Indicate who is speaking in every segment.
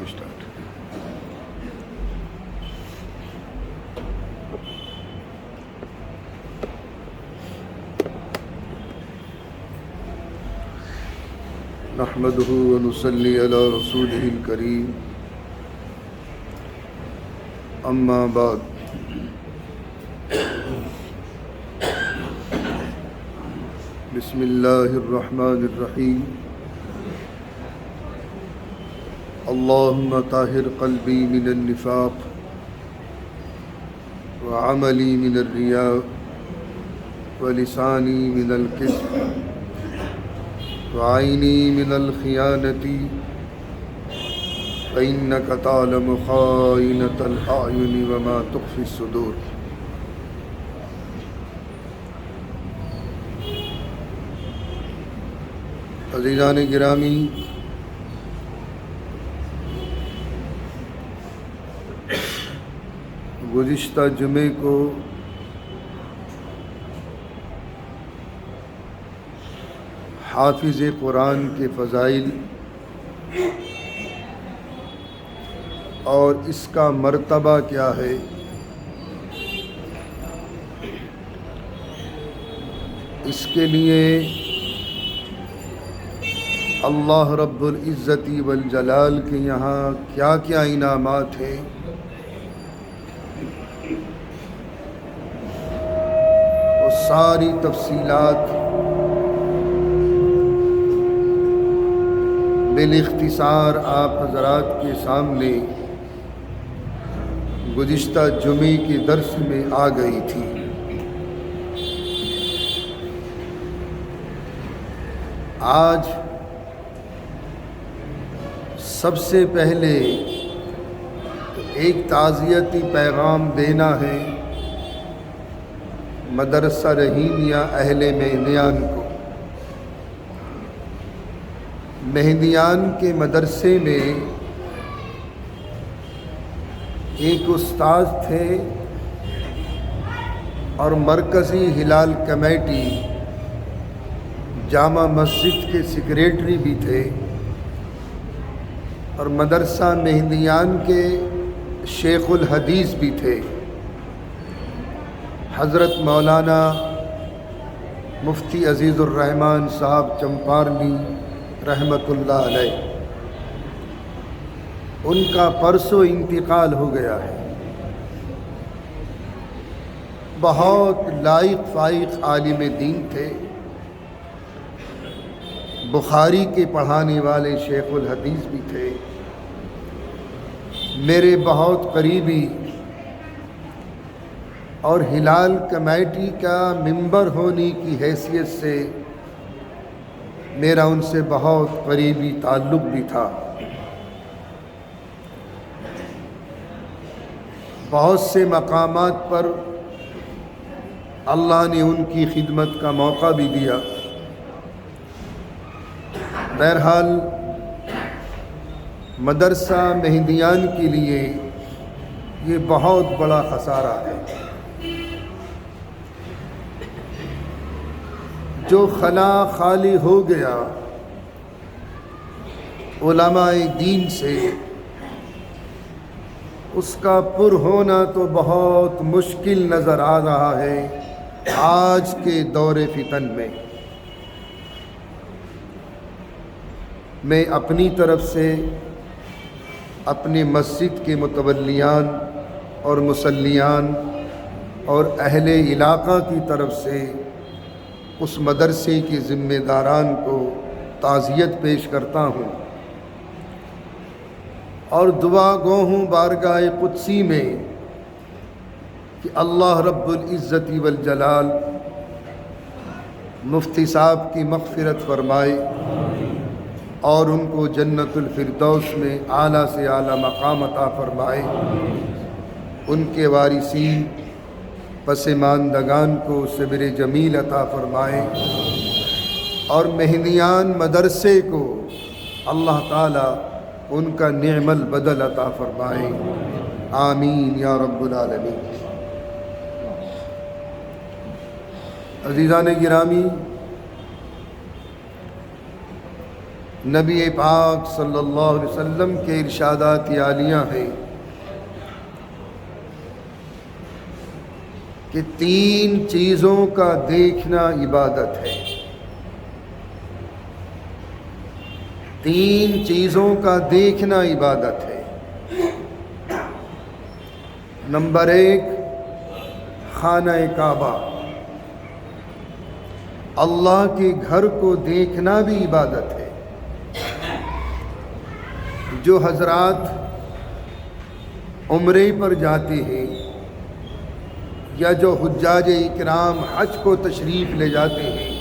Speaker 1: Start. نحمده ونصلي على رسوله الكريم، اما بعد، بسم اللہ الرحمن الرحیم۔ اللہم طاہر قلبی من النفاق وعملی من الریاء ولسانی من الکذب وعینی من الخیانة فإنک تعلم خائنة الأعین وما تخفی الصدور۔ عزیزان گرامی، گزشتہ جمعے کو حافظ قرآن کے فضائل اور اس کا مرتبہ کیا ہے، اس کے لیے اللہ رب العزت والجلال کے یہاں کیا کیا انعامات ہیں، وہ ساری تفصیلات بالاختصار آپ حضرات کے سامنے گزشتہ جمعے کے درس میں آ گئی تھی۔ آج سب سے پہلے ایک تعزیتی پیغام دینا ہے مدرسہ رحیمیہ اہل مہدیان کو۔ مہدیان کے مدرسے میں ایک استاد تھے اور مرکزی ہلال کمیٹی جامع مسجد کے سیکریٹری بھی تھے، اور مدرسہ مہدیان کے شیخ الحدیث بھی تھے، حضرت مولانا مفتی عزیز الرحمن صاحب چمپارنی رحمۃ اللہ علیہ۔ ان کا پرسوں انتقال ہو گیا ہے۔ بہت لائق فائق عالم دین تھے، بخاری کے پڑھانے والے شیخ الحدیث بھی تھے، میرے بہت قریبی، اور ہلال کمیٹی کا ممبر ہونے کی حیثیت سے میرا ان سے بہت قریبی تعلق بھی تھا۔ بہت سے مقامات پر اللہ نے ان کی خدمت کا موقع بھی دیا۔ بہرحال مدرسہ مہدیان کے لیے یہ بہت بڑا خسارہ ہے۔ جو خلا خالی ہو گیا علماء دین سے، اس کا پر ہونا تو بہت مشکل نظر آ رہا ہے آج کے دور فتن میں۔ میں اپنی طرف سے اپنے مسجد کے متولیان اور مصلیان اور اہل علاقہ کی طرف سے اس مدرسے کے ذمہ داران کو تعزیت پیش کرتا ہوں، اور دعا گو ہوں بارگاہ قدسی میں کہ اللہ رب العزت والجلال مفتی صاحب کی مغفرت فرمائے اور ان کو جنت الفردوس میں اعلیٰ سے اعلیٰ مقام عطا فرمائے، ان کے وارثین پسماندگان کو صبر جمیل عطا فرمائے، اور مہدیان مدرسے کو اللہ تعالیٰ ان کا نعم البدل عطا فرمائے، آمین یا رب العالمین۔ عزیزان گرامی، نبی پاک صلی اللہ علیہ وسلم کے ارشادات عالیہ ہیں کہ 3 چیزوں کا دیکھنا عبادت ہے۔ 3 چیزوں کا دیکھنا عبادت ہے۔ نمبر 1 خانہ کعبہ، اللہ کے گھر کو دیکھنا بھی عبادت ہے۔ جو حضرات عمرے پر جاتے ہیں یا جو حجاج اکرام حج کو تشریف لے جاتے ہیں،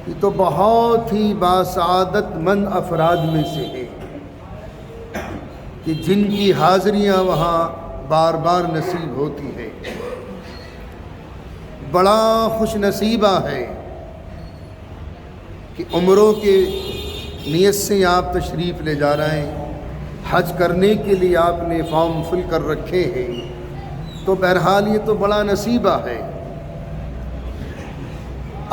Speaker 1: یہ تو بہت ہی باسعادت مند افراد میں سے ہیں کہ جن کی حاضریاں وہاں بار بار نصیب ہوتی ہے۔ بڑا خوش نصیبہ ہے کہ عمروں کے نیت سے آپ تشریف لے جا رہے ہیں، حج کرنے کے لیے آپ نے فارم فل کر رکھے ہیں، تو بہرحال یہ تو بڑا نصیبہ ہے۔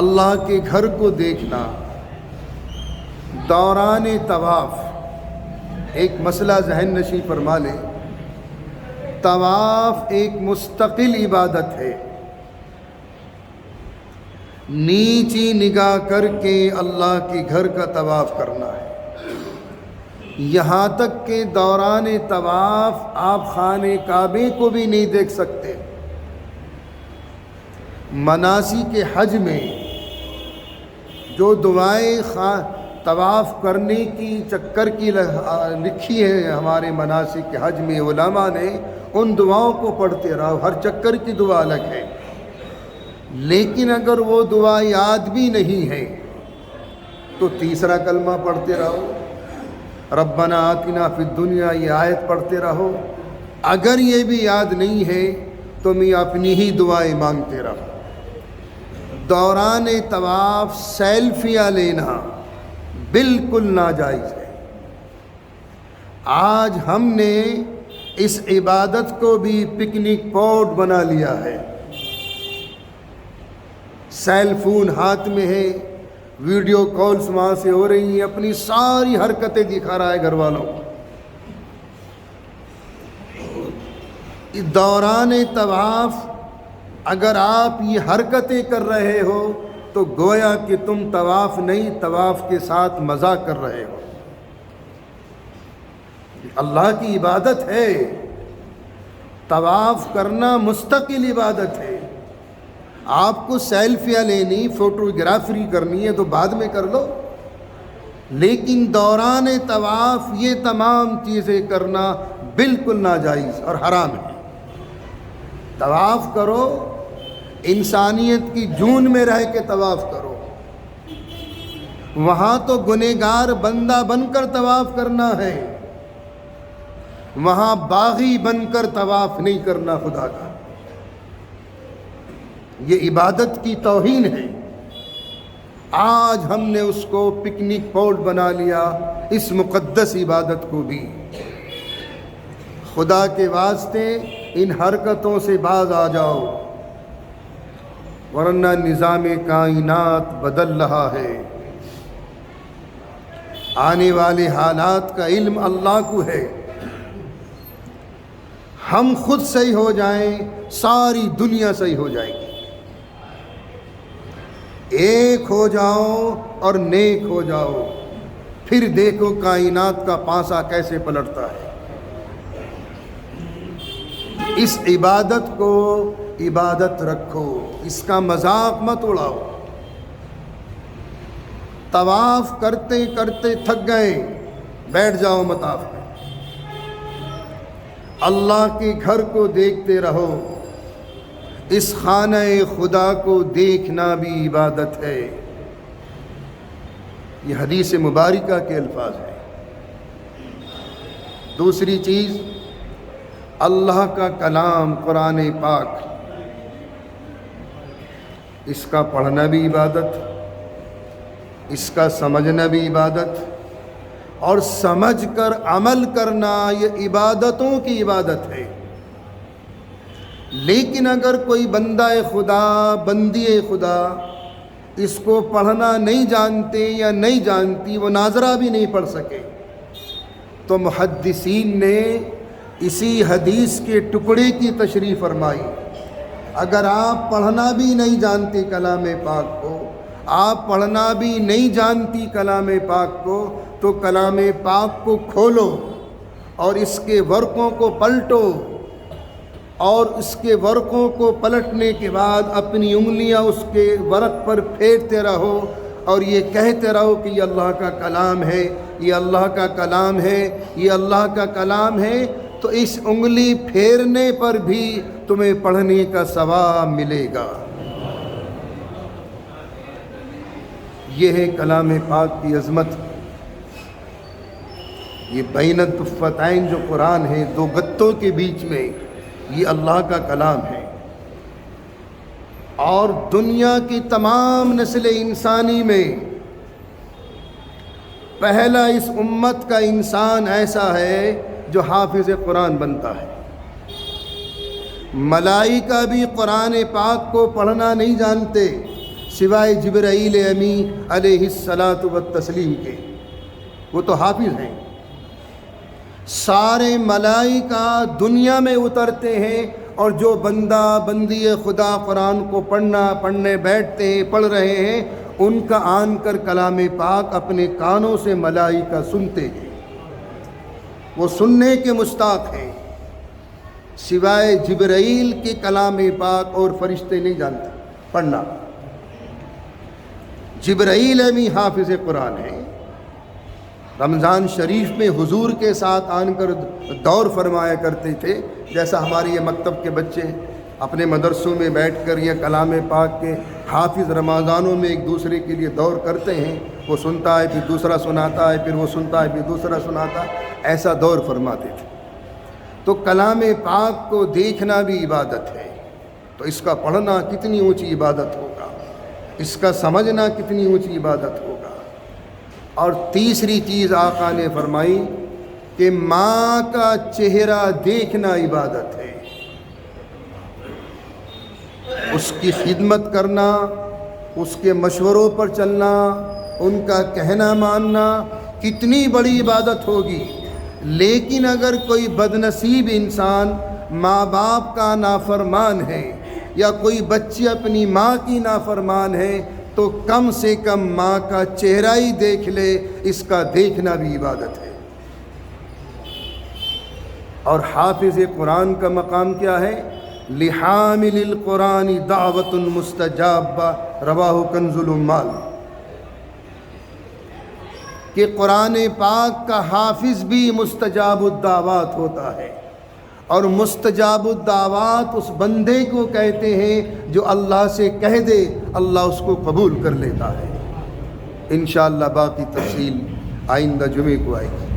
Speaker 1: اللہ کے گھر کو دیکھنا دوران طواف، ایک مسئلہ ذہن نشین فرما لیں، طواف ایک مستقل عبادت ہے۔ نیچی نگاہ کر کے اللہ کے گھر کا طواف کرنا ہے۔ یہاں تک کہ دوران طواف آپ خانہ کعبے کو بھی نہیں دیکھ سکتے۔ مناسک حج میں جو دعائیں طواف کرنے کی چکر کی لکھی ہے ہمارے مناسک حج میں علماء نے، ان دعاؤں کو پڑھتے رہو، ہر چکر کی دعا الگ ہے۔ لیکن اگر وہ دعا یاد بھی نہیں ہے تو تیسرا کلمہ پڑھتے رہو، ربنا آتنا فی الدنیا، یہ آیت پڑھتے رہو۔ اگر یہ بھی یاد نہیں ہے تو میں اپنی ہی دعائیں مانگتے رہو۔ دوران طواف سیلفیاں لینا بالکل ناجائز ہے۔ آج ہم نے اس عبادت کو بھی پکنک اسپاٹ بنا لیا ہے۔ سیل فون ہاتھ میں ہے، ویڈیو کالز وہاں سے ہو رہی ہیں، اپنی ساری حرکتیں دکھا رہا ہے گھر والوں کو۔ دوران طواف اگر آپ یہ حرکتیں کر رہے ہو تو گویا کہ تم طواف نہیں، طواف کے ساتھ مذاق کر رہے ہو۔ اللہ کی عبادت ہے، طواف کرنا مستقل عبادت ہے۔ آپ کو سیلفیاں لینی، فوٹوگرافری کرنی ہے تو بعد میں کر لو، لیکن دوران طواف یہ تمام چیزیں کرنا بالکل ناجائز اور حرام ہے۔ طواف کرو، انسانیت کی جون میں رہ کے طواف کرو۔ وہاں تو گنہگار بندہ بن کر طواف کرنا ہے، وہاں باغی بن کر طواف نہیں کرنا خدا کا۔ یہ عبادت کی توہین ہے۔ آج ہم نے اس کو پکنک اسپاٹ بنا لیا، اس مقدس عبادت کو بھی۔ خدا کے واسطے ان حرکتوں سے باز آ جاؤ، ورنہ نظام کائنات بدل رہا ہے۔ آنے والے حالات کا علم اللہ کو ہے۔ ہم خود صحیح ہو جائیں، ساری دنیا صحیح ہو جائے گی۔ ایک ہو جاؤ اور نیک ہو جاؤ، پھر دیکھو کائنات کا پانسا کیسے پلٹتا ہے۔ اس عبادت کو عبادت رکھو، اس کا مذاق مت اڑاؤ۔ طواف کرتے کرتے تھک گئے، بیٹھ جاؤ مطاف میں، اللہ کے گھر کو دیکھتے رہو۔ اس خانہ خدا کو دیکھنا بھی عبادت ہے۔ یہ حدیث مبارکہ کے الفاظ ہیں۔ دوسری چیز، اللہ کا کلام قرآن پاک، اس کا پڑھنا بھی عبادت، اس کا سمجھنا بھی عبادت، اور سمجھ کر عمل کرنا یہ عبادتوں کی عبادت ہے۔ لیکن اگر کوئی بندہ خدا، بندی خدا اس کو پڑھنا نہیں جانتے یا نہیں جانتی، وہ ناظرہ بھی نہیں پڑھ سکے، تو محدثین نے اسی حدیث کے ٹکڑے کی تشریح فرمائی، اگر آپ پڑھنا بھی نہیں جانتے کلام پاک کو، آپ پڑھنا بھی نہیں جانتی کلام پاک کو، تو کلام پاک کو کھولو اور اس کے ورقوں کو پلٹو، اور اس کے ورقوں کو پلٹنے کے بعد اپنی انگلیاں اس کے ورق پر پھیرتے رہو اور یہ کہتے رہو کہ یہ اللہ کا کلام ہے، یہ اللہ کا کلام ہے، یہ اللہ کا کلام ہے، تو اس انگلی پھیرنے پر بھی تمہیں پڑھنے کا ثواب ملے گا۔ یہ ہے کلام پاک کی عظمت۔ یہ بین الطفتین جو قرآن ہے، دو گتوں کے بیچ میں، یہ اللہ کا کلام ہے، اور دنیا کی تمام نسل انسانی میں پہلا اس امت کا انسان ایسا ہے جو حافظ قرآن بنتا ہے۔ ملائکہ بھی قرآن پاک کو پڑھنا نہیں جانتے سوائے جبرائیل امی علیہ الصلاۃ والتسلیم کے، وہ تو حافظ ہیں۔ سارے ملائکہ دنیا میں اترتے ہیں، اور جو بندہ بندی خدا قرآن کو پڑھنے بیٹھتے ہیں، پڑھ رہے ہیں، ان کا آن کر کلام پاک اپنے کانوں سے ملائکہ سنتے ہیں، وہ سننے کے مشتاق ہیں، سوائے جبرائیل کے کلام پاک اور فرشتے نہیں جانتے پڑھنا۔ جبرائیل امی حافظ قرآن ہے۔ رمضان شریف میں حضور کے ساتھ آن کر دور فرمایا کرتے تھے، جیسا ہمارے یہ مکتب کے بچے اپنے مدرسوں میں بیٹھ کر یہ کلام پاک کے حافظ رمضانوں میں ایک دوسرے کے لیے دور کرتے ہیں، وہ سنتا ہے پھر دوسرا سناتا ہے، پھر وہ سنتا ہے پھر دوسرا سناتا ہے، ایسا دور فرماتے تھے۔ تو کلام پاک کو دیکھنا بھی عبادت ہے، تو اس کا پڑھنا کتنی اونچی عبادت ہوگا، اس کا سمجھنا کتنی اونچی عبادت ہوگا۔ اور تیسری چیز آقا نے فرمائی کہ ماں کا چہرہ دیکھنا عبادت ہے، اس کی خدمت کرنا، اس کے مشوروں پر چلنا، ان کا کہنا ماننا کتنی بڑی عبادت ہوگی۔ لیکن اگر کوئی بدنصیب انسان ماں باپ کا نافرمان ہے، یا کوئی بچی اپنی ماں کی نافرمان ہے، تو کم سے کم ماں کا چہرہ ہی دیکھ لے، اس کا دیکھنا بھی عبادت ہے۔ اور حافظ قرآن کا مقام کیا ہے؟ لحامل القرآن دعوت مستجابہ، رواہ کنز العمال، کہ قرآن پاک کا حافظ بھی مستجاب الدعوات ہوتا ہے، اور مستجاب الدعوات اس بندے کو کہتے ہیں جو اللہ سے کہہ دے اللہ اس کو قبول کر لیتا ہے۔ انشاءاللہ باقی تفصیل آئندہ جمعے کو آئے گی۔